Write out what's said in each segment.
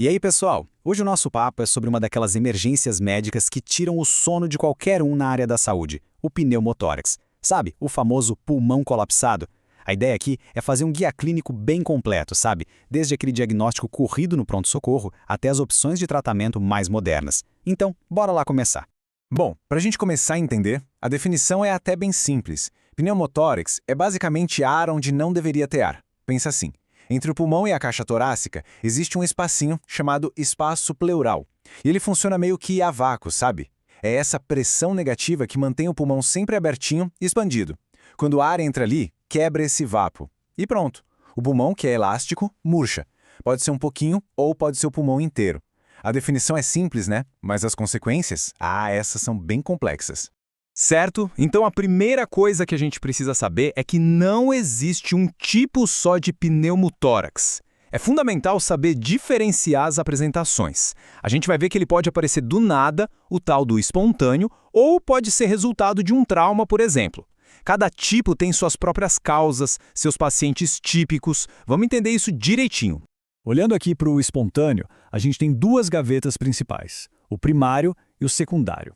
E aí, pessoal? Hoje o nosso papo é sobre uma daquelas emergências médicas que tiram o sono de qualquer um na área da saúde, o pneumotórax. Sabe, o famoso pulmão colapsado? A ideia aqui é fazer um guia clínico bem completo, sabe? Desde aquele diagnóstico corrido no pronto-socorro até as opções de tratamento mais modernas. Então, bora lá começar. Bom, para a gente começar a entender, a definição é até bem simples. Pneumotórax é basicamente ar onde não deveria ter ar. Pensa assim. Entre o pulmão e a caixa torácica, existe um espacinho chamado espaço pleural. E ele funciona meio que a vácuo, sabe? É essa pressão negativa que mantém o pulmão sempre abertinho e expandido. Quando o ar entra ali, quebra esse vácuo. E pronto. O pulmão, que é elástico, murcha. Pode ser um pouquinho ou pode ser o pulmão inteiro. A definição é simples, né? Mas as consequências? Essas são bem complexas. Certo? Então a primeira coisa que a gente precisa saber é que não existe um tipo só de pneumotórax. É fundamental saber diferenciar as apresentações. A gente vai ver que ele pode aparecer do nada, o tal do espontâneo, ou pode ser resultado de um trauma, por exemplo. Cada tipo tem suas próprias causas, seus pacientes típicos. Vamos entender isso direitinho. Olhando aqui para o espontâneo, a gente tem duas gavetas principais, o primário e o secundário.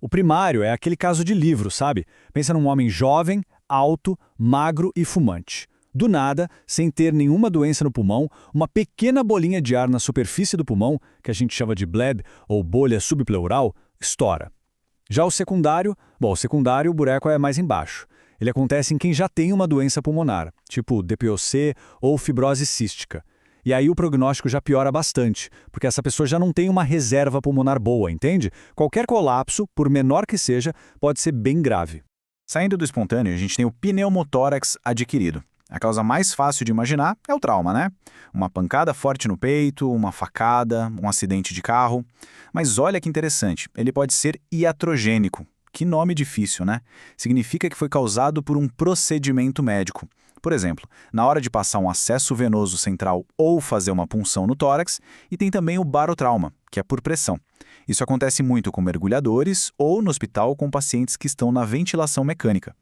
O primário é aquele caso de livro, sabe? Pensa num homem jovem, alto, magro e fumante. Do nada, sem ter nenhuma doença no pulmão, uma pequena bolinha de ar na superfície do pulmão, que a gente chama de bleb ou bolha subpleural, estoura. Já o secundário, o buraco é mais embaixo. Ele acontece em quem já tem uma doença pulmonar, tipo DPOC ou fibrose cística. E aí o prognóstico já piora bastante, porque essa pessoa já não tem uma reserva pulmonar boa, entende? Qualquer colapso, por menor que seja, pode ser bem grave. Saindo do espontâneo, a gente tem o pneumotórax adquirido. A causa mais fácil de imaginar é o trauma, né? Uma pancada forte no peito, uma facada, um acidente de carro. Mas olha que interessante, ele pode ser iatrogênico. Que nome difícil, né? Significa que foi causado por um procedimento médico. Por exemplo, na hora de passar um acesso venoso central ou fazer uma punção no tórax, e tem também o barotrauma, que é por pressão. Isso acontece muito com mergulhadores ou no hospital com pacientes que estão na ventilação mecânica.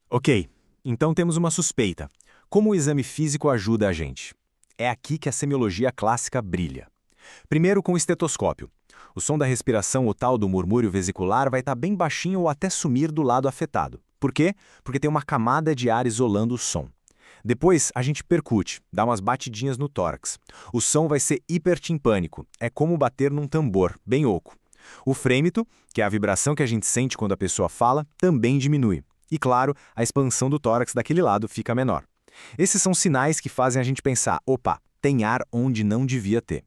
Ok, então temos uma suspeita. Como o exame físico ajuda a gente? É aqui que a semiologia clássica brilha. Primeiro com o estetoscópio. O som da respiração, o tal do murmúrio vesicular, vai estar bem baixinho ou até sumir do lado afetado. Por quê? Porque tem uma camada de ar isolando o som. Depois, a gente percute, dá umas batidinhas no tórax. O som vai ser hipertimpânico, é como bater num tambor, bem oco. O frêmito, que é a vibração que a gente sente quando a pessoa fala, também diminui. E claro, a expansão do tórax daquele lado fica menor. Esses são sinais que fazem a gente pensar, opa, tem ar onde não devia ter.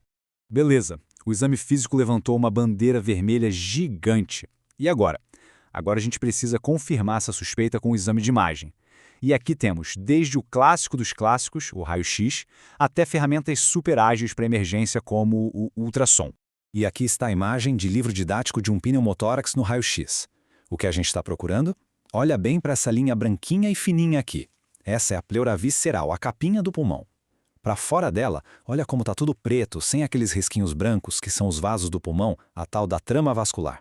Beleza, o exame físico levantou uma bandeira vermelha gigante. E agora? Agora a gente precisa confirmar essa suspeita com o exame de imagem. E aqui temos desde o clássico dos clássicos, o raio-x, até ferramentas super ágeis para emergência como o ultrassom. E aqui está a imagem de livro didático de um pneumotórax no raio-x. O que a gente está procurando? Olha bem para essa linha branquinha e fininha aqui. Essa é a pleura visceral, a capinha do pulmão. Para fora dela, olha como está tudo preto, sem aqueles risquinhos brancos que são os vasos do pulmão, a tal da trama vascular.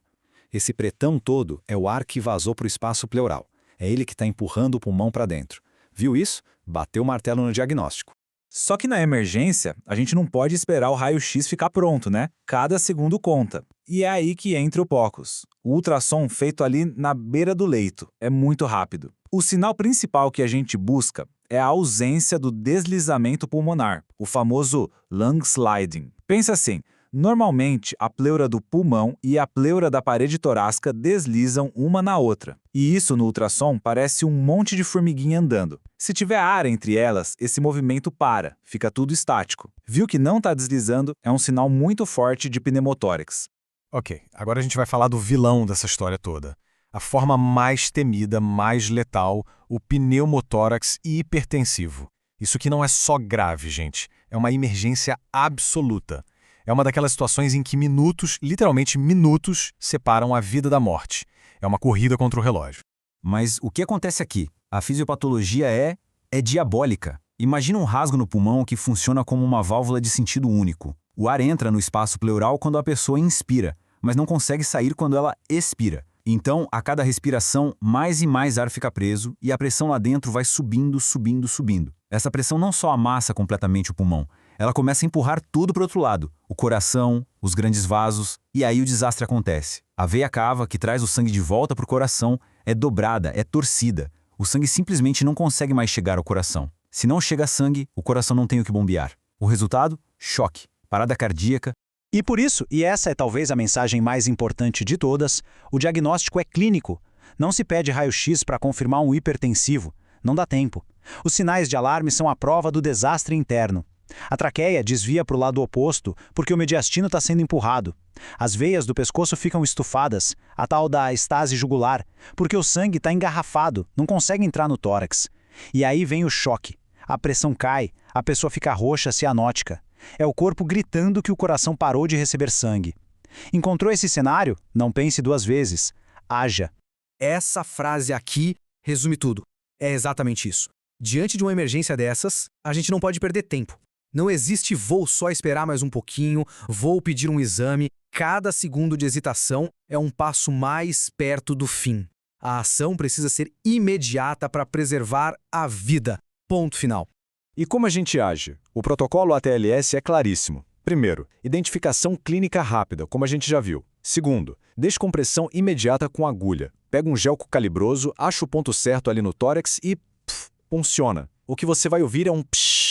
Esse pretão todo é o ar que vazou para o espaço pleural. É ele que está empurrando o pulmão para dentro. Viu isso? Bateu o martelo no diagnóstico. Só que na emergência, a gente não pode esperar o raio-x ficar pronto, né? Cada segundo conta. E é aí que entra o POCUS. O ultrassom feito ali na beira do leito. É muito rápido. O sinal principal que a gente busca é a ausência do deslizamento pulmonar, o famoso lung sliding. Pensa assim. Normalmente, a pleura do pulmão e a pleura da parede torácica deslizam uma na outra. E isso no ultrassom parece um monte de formiguinha andando. Se tiver ar entre elas, esse movimento para, fica tudo estático. Viu que não está deslizando, é um sinal muito forte de pneumotórax. Ok, agora a gente vai falar do vilão dessa história toda. A forma mais temida, mais letal, o pneumotórax hipertensivo. Isso que não é só grave, gente. É uma emergência absoluta. É uma daquelas situações em que minutos, literalmente minutos, separam a vida da morte. É uma corrida contra o relógio. Mas o que acontece aqui? A fisiopatologia é diabólica. Imagina um rasgo no pulmão que funciona como uma válvula de sentido único. O ar entra no espaço pleural quando a pessoa inspira, mas não consegue sair quando ela expira. Então, a cada respiração, mais e mais ar fica preso e a pressão lá dentro vai subindo, subindo, subindo. Essa pressão não só amassa completamente o pulmão, Ela começa a empurrar tudo para o outro lado, o coração, os grandes vasos, e aí o desastre acontece. A veia cava, que traz o sangue de volta para o coração, é dobrada, é torcida. O sangue simplesmente não consegue mais chegar ao coração. Se não chega sangue, o coração não tem o que bombear. O resultado? Choque, parada cardíaca. E por isso, e essa é talvez a mensagem mais importante de todas, o diagnóstico é clínico. Não se pede raio-x para confirmar um hipertensivo. Não dá tempo. Os sinais de alarme são a prova do desastre interno. A traqueia desvia para o lado oposto porque o mediastino está sendo empurrado. As veias do pescoço ficam estufadas, a tal da estase jugular, porque o sangue está engarrafado, não consegue entrar no tórax. E aí vem o choque. A pressão cai, a pessoa fica roxa, cianótica. É o corpo gritando que o coração parou de receber sangue. Encontrou esse cenário? Não pense duas vezes. Haja. Essa frase aqui resume tudo. É exatamente isso. Diante de uma emergência dessas, a gente não pode perder tempo. Não existe vou só esperar mais um pouquinho, vou pedir um exame. Cada segundo de hesitação é um passo mais perto do fim. A ação precisa ser imediata para preservar a vida. Ponto final. E como a gente age? O protocolo ATLS é claríssimo. Primeiro, identificação clínica rápida, como a gente já viu. Segundo, descompressão imediata com agulha. Pega um gelco calibroso, acha o ponto certo ali no tórax e funciona. O que você vai ouvir é um psh,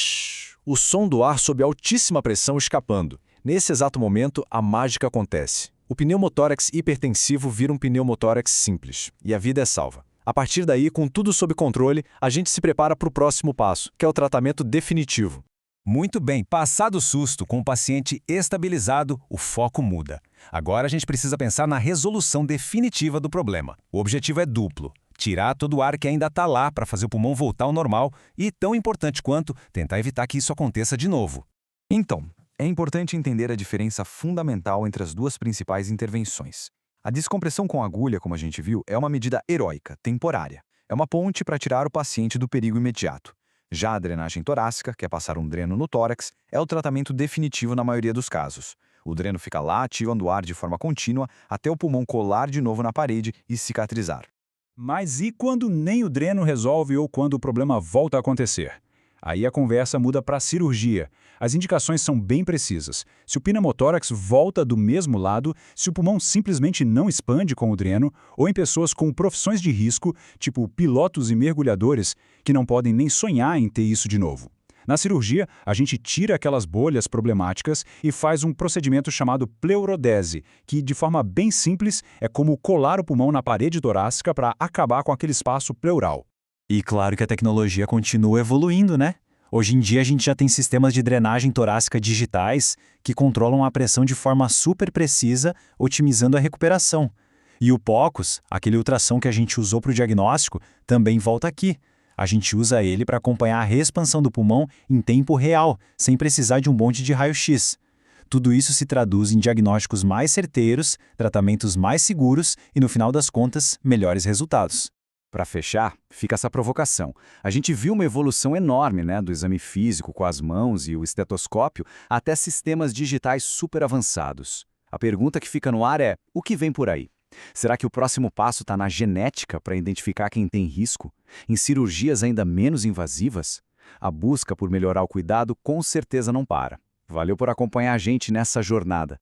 o som do ar sob altíssima pressão escapando. Nesse exato momento, a mágica acontece. O pneumotórax hipertensivo vira um pneumotórax simples, e a vida é salva. A partir daí, com tudo sob controle, a gente se prepara para o próximo passo, que é o tratamento definitivo. Muito bem, passado o susto, com o paciente estabilizado, o foco muda. Agora a gente precisa pensar na resolução definitiva do problema. O objetivo é duplo: tirar todo o ar que ainda está lá para fazer o pulmão voltar ao normal e, tão importante quanto, tentar evitar que isso aconteça de novo. Então, é importante entender a diferença fundamental entre as duas principais intervenções. A descompressão com agulha, como a gente viu, é uma medida heróica, temporária. É uma ponte para tirar o paciente do perigo imediato. Já a drenagem torácica, que é passar um dreno no tórax, é o tratamento definitivo na maioria dos casos. O dreno fica lá ativando o ar de forma contínua até o pulmão colar de novo na parede e cicatrizar. Mas e quando nem o dreno resolve ou quando o problema volta a acontecer? Aí a conversa muda para a cirurgia. As indicações são bem precisas. Se o pneumotórax volta do mesmo lado, se o pulmão simplesmente não expande com o dreno, ou em pessoas com profissões de risco, tipo pilotos e mergulhadores, que não podem nem sonhar em ter isso de novo. Na cirurgia, a gente tira aquelas bolhas problemáticas e faz um procedimento chamado pleurodese, que, de forma bem simples, é como colar o pulmão na parede torácica para acabar com aquele espaço pleural. E claro que a tecnologia continua evoluindo, né? Hoje em dia a gente já tem sistemas de drenagem torácica digitais que controlam a pressão de forma super precisa, otimizando a recuperação. E o POCUS, aquele ultrassom que a gente usou para o diagnóstico, também volta aqui. A gente usa ele para acompanhar a reexpansão do pulmão em tempo real, sem precisar de um monte de raio-x. Tudo isso se traduz em diagnósticos mais certeiros, tratamentos mais seguros e, no final das contas, melhores resultados. Para fechar, fica essa provocação. A gente viu uma evolução enorme, né, do exame físico com as mãos e o estetoscópio até sistemas digitais super avançados. A pergunta que fica no ar é: o que vem por aí? Será que o próximo passo está na genética para identificar quem tem risco? Em cirurgias ainda menos invasivas? A busca por melhorar o cuidado com certeza não para. Valeu por acompanhar a gente nessa jornada.